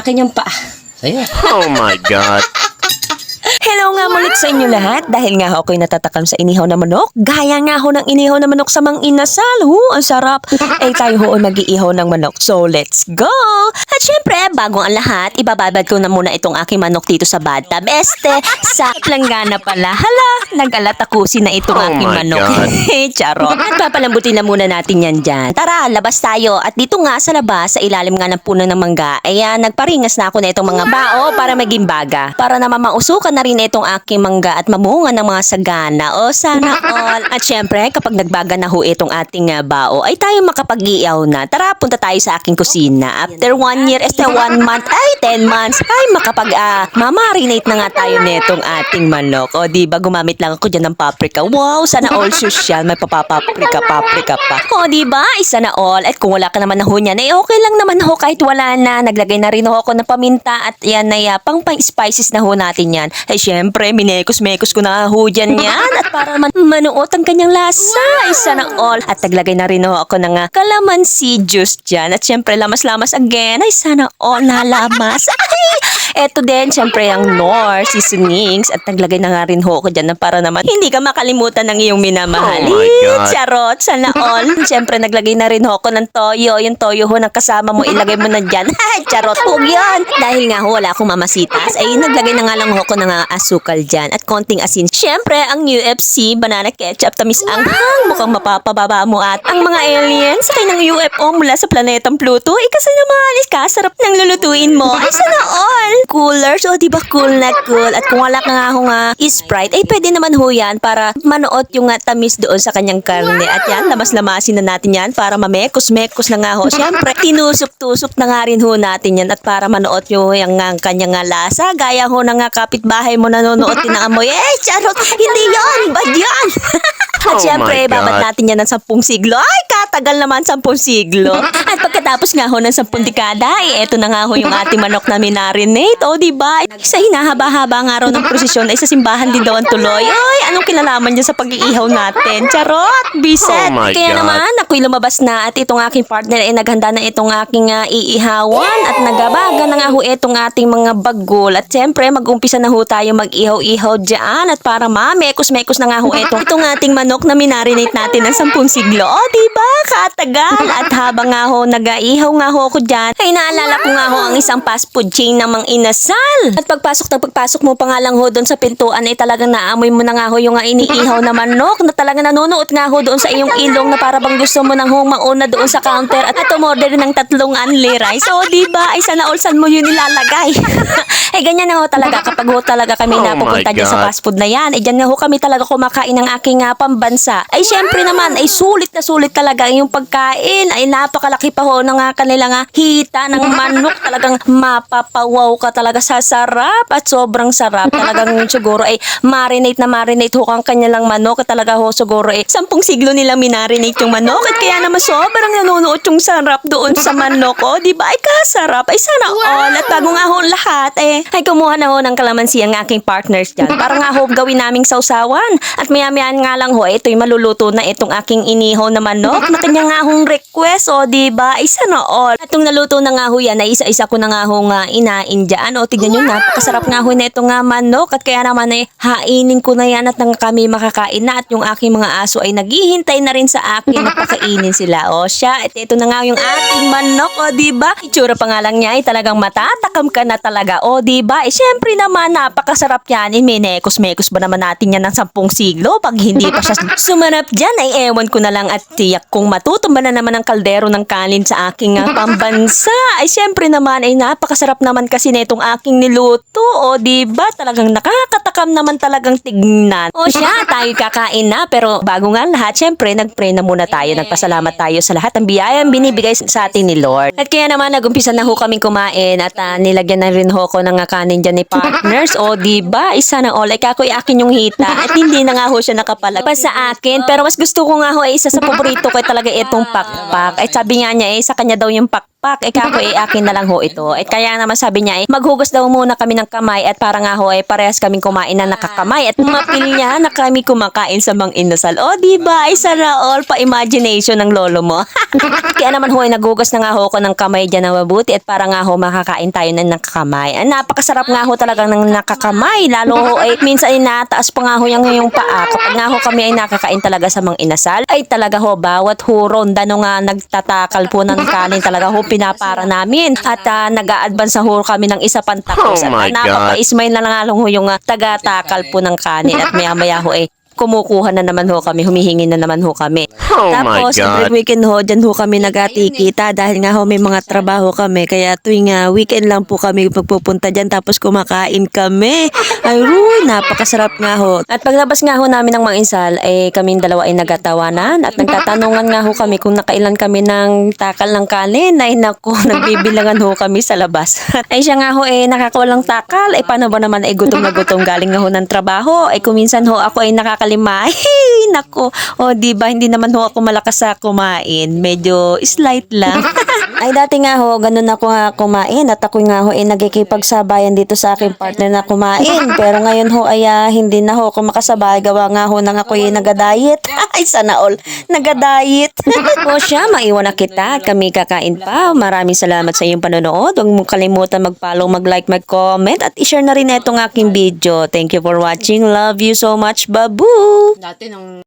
akin yung paa. Sa'yo. Oh my God. Hello nga mulit sa inyo lahat dahil nga ako'y natatakam sa inihaw na manok. Gaya nga ho ng inihaw na manok sa mang inasal. Ang sarap. Tayo ho mag-iihaw ng manok. So let's go! At syempre, bago ang lahat, ibababad ko na muna itong aking manok dito sa bathtub. Sa planggana pala. Hala, nag-alatakusin na itong Oh aking my manok. God. Charot. At papalambutin na muna natin yan dyan. Tara, labas tayo. At dito nga sa labas, sa ilalim nga ng puno ng mangga, nagparingas na ako na itong mga bao para maging baga. Para na mamausukan na rin itong aking mangga at mamunga ng mga sagana. O sana all. At syempre, kapag nagbaga na ho itong ating bao, ay tayo makapag-iihaw na. Tara, punta tayo sa aking kusina. After 1 year, 1 month, 10 months, ay mamarinate na nga tayo nitong ating manok. O diba, gumamit lang ako dyan ng paprika. Wow, sana all social. May paprika pa. O diba, sana all. At kung wala ka naman na ho niyan, okay lang naman ho kahit wala na. Naglagay na rin ho ako ng paminta at yan ay pang-spices na ho natin yan. Ay syempre, minekos-mekos ko na ho dyan yan. At para manuot ang kanyang lasa, ay sana all. At naglagay na rin ho ako ng calamansi juice dyan. At syempre, lamas-lamas again. Ay sana all, nalamas. Ay, eto din, syempre, ang Knorr seasonings. At naglagay na nga rin ho ako dyan na para naman hindi ka makalimutan ng iyong minamahal. Oh my God. Charot, sana all. Syempre, naglagay na rin ho ako ng toyo. Yung toyo ho ng kasama mo, ilagay mo na dyan. Charot, huwag yan. Dahil nga ho, wala akong mamasitas, ay naglagay na nga lang ho ako ng asukal dyan at konting asin. Syempre, ang UFC, banana ketchup, tamis anghang, mukhang mapapababa mo at ang mga aliens sakay ng UFO mula sa planetang Pluto. Kasi naman, kasarap ng lulutuin mo. Ay, sana all. Coolers, o diba cool na cool. At kung wala ka nga ho Sprite, ay pwede naman ho yan para manuot yung tamis doon sa kanyang karne. At yan, lamas-lamasin na natin yan para mamekos-mekos na nga ho. Syempre, tinusok-tusok na nga rin ho natin yan at para manuot yung kanyang lasa. Gaya ho ng kapitbahay mo nanonood din ng amoy. Charot! Hindi yan! Bad yan! At Oh syempre, my God. babad natin yan ng 10 siglo. Ay, katagal naman 10 siglo. At pagkatapos nga ho ng 10 dekada, eto na nga ho yung ating manok na minarinate. O, diba? Sa hinahaba-haba nga raw ng prosesyon ay sa simbahan din daw ang tuloy. Ay, anong kinalaman dyan sa pag-iihaw natin? Charot! Biset! Oh my Kaya God. naman, ako'y lumabas na at itong aking partner ay naghanda na itong aking iihawan at nagabaga na nga ho itong ating mga bagol. At syempre, mag-umpisa na ho tayo mag-ihaw-ihaw dyan at para mekos-mekos na nga ho itong ating manok na minarinate natin ng 10 siglo. O, diba? Katagal. At habang nga ho, nag-ihaw nga ho ako dyan, ay naalala ko nga ho ang isang fast food chain ng mang inasal. At pagpasok mo pa nga lang ho doon sa pintuan ay talagang naamoy mo na nga ho yung iniihaw na manok na talagang nanunuot nga ho doon sa iyong ilong na para bang gusto mo nang ho mauna doon sa counter at umorder ng 3 unli rice. O, diba? Ay sana all saan mo yun nilalagay. Ganyan na ho talaga kapag ho talaga kami Oh napupunta my dyan sa God. fast food na yan. Dyan nga ho kami talaga kumakain ng aking pambansa. Ay syempre naman, ay sulit na sulit talaga yung pagkain. Ay napakalaki pa ho ng kanilang hita ng manok. Talagang mapapawaw ka talaga sa sarap at sobrang sarap. Talagang siguro ay marinate ho kang kanilang manok. At talaga ho siguro 10 siglo nilang minarinate yung manok. At kaya naman sobrang nanunuot yung sarap doon sa manok. O, diba? Ay kasarap. Ay sana all. At bago nga ho lahat, ay kumuha na ho ng kalamansi ang aking partners dyan. Para nga ho gawin naming sausawan. At maya-maya nga lang ho, ito'y maluluto na itong aking inihaw na manok na kanya nga hong request. O, diba? Ay sana all. At nung naluto na nga ho yan, ay isa-isa ko na nga ho inain dyan. O, tignan nyo, napakasarap nga ho na itong manok. At kaya naman ay hainin ko na yan at nang kami makakain na. At yung aking mga aso ay naghihintay na rin sa akin na pakainin sila. O siya, at ito na nga yung ating manok. O, diba? Itsura pa nga lang niya ay talagang matatakam ka na talaga. O, diba? Syempre naman, napakasarap yan. Minekos-mekos ba naman natin yan ng 10 siglo? Pag hindi pa siya sumanap dyan, ay ewan ko na lang at tiyak kung matutumba na naman ang kaldero ng kanin sa aking pambansa. Ay syempre naman, ay napakasarap naman kasi netong aking niluto. O, diba? Talagang nakakatakam naman talagang tignan. O siya, tayo kakain na. Pero bago nga lahat, syempre, nag-pray na muna tayo. Nagpasalamat tayo sa lahat ng biyayang binibigay sa atin ni Lord. At kaya naman, nagumpisa na ho kaming kumain at nilagyan na rin ho ko ng kanin dyan ni partners. O, diba? Isa na all. Ay kakoy akin yung hita. At hindi na nga ho siya nakapalag pa sa akin. Pero mas gusto ko nga ho, isa sa paborito ko ay talaga itong pakpak. Ay sabi nga niya, sa kanya daw yung pakpak. palakpak. Kako akin na lang ho ito. At kaya naman sabi niya maghugas daw muna kami ng kamay at para nga ho parehas kaming kumain na nakakamay. At mapil niya na kami kumakain sa Mang Inasal. O diba ay sana all pa imagination ng lolo mo. Kaya naman ho naghugas na nga ho ako ng kamay dyan na mabuti at para nga ho makakain tayo ng nakakamay. Napakasarap nga ho talagang ng nakakamay. Lalo ho minsan nataas pa nga ho yung paa. Kapag nga ho kami ay nakakain talaga sa Mang Inasal ay talaga ho bawat huron dano nga nagtatakal po ng kanin talaga ho pinapara namin. At nag-a-advance ho kami ng isa pang takos. Oh my At napapa-ismail na nga lang ho yung taga-takal po ng kanin. At maya-maya ho kumukuha na naman ho kami, humihingi na naman ho kami. Oh my Tapos, God. every weekend ho, dyan ho kami nagatikita dahil nga ho may mga trabaho kami. Kaya tuwing weekend lang po kami pagpupunta dyan tapos kumakain kami. Ay, napakasarap nga ho. At paglabas nga ho namin ng Mang Inasal, kaming dalawa ay nagatawanan at nagtatanungan nga ho kami kung nakailan kami ng takal ng kanin. Ay naku, nagbibilangan ho kami sa labas. Ay siya nga ho nakakawalang takal. Paano ba naman gutom na gutom galing nga ho ng trabaho. Kuminsan ho ako ay nakakalima. Nako, diba hindi naman ho ako malakas sa kumain. Medyo slight lang. Ay dati nga ho, ganun ako nga kumain at ako nga ho nagkikipagsabayan dito sa aking partner na kumain. Pero ngayon ho ay hindi na ho ako makasabay. Gawa nga ho nang ako nagadayet. Ay sana all, nagadayet. O siya, maiwan na kita at kami kakain pa. Maraming salamat sa iyong panonood. Huwag mong kalimutan mag-follow, mag-like, mag-comment at i-share na rin itong aking video. Thank you for watching. Love you so much. Babu! Dati nung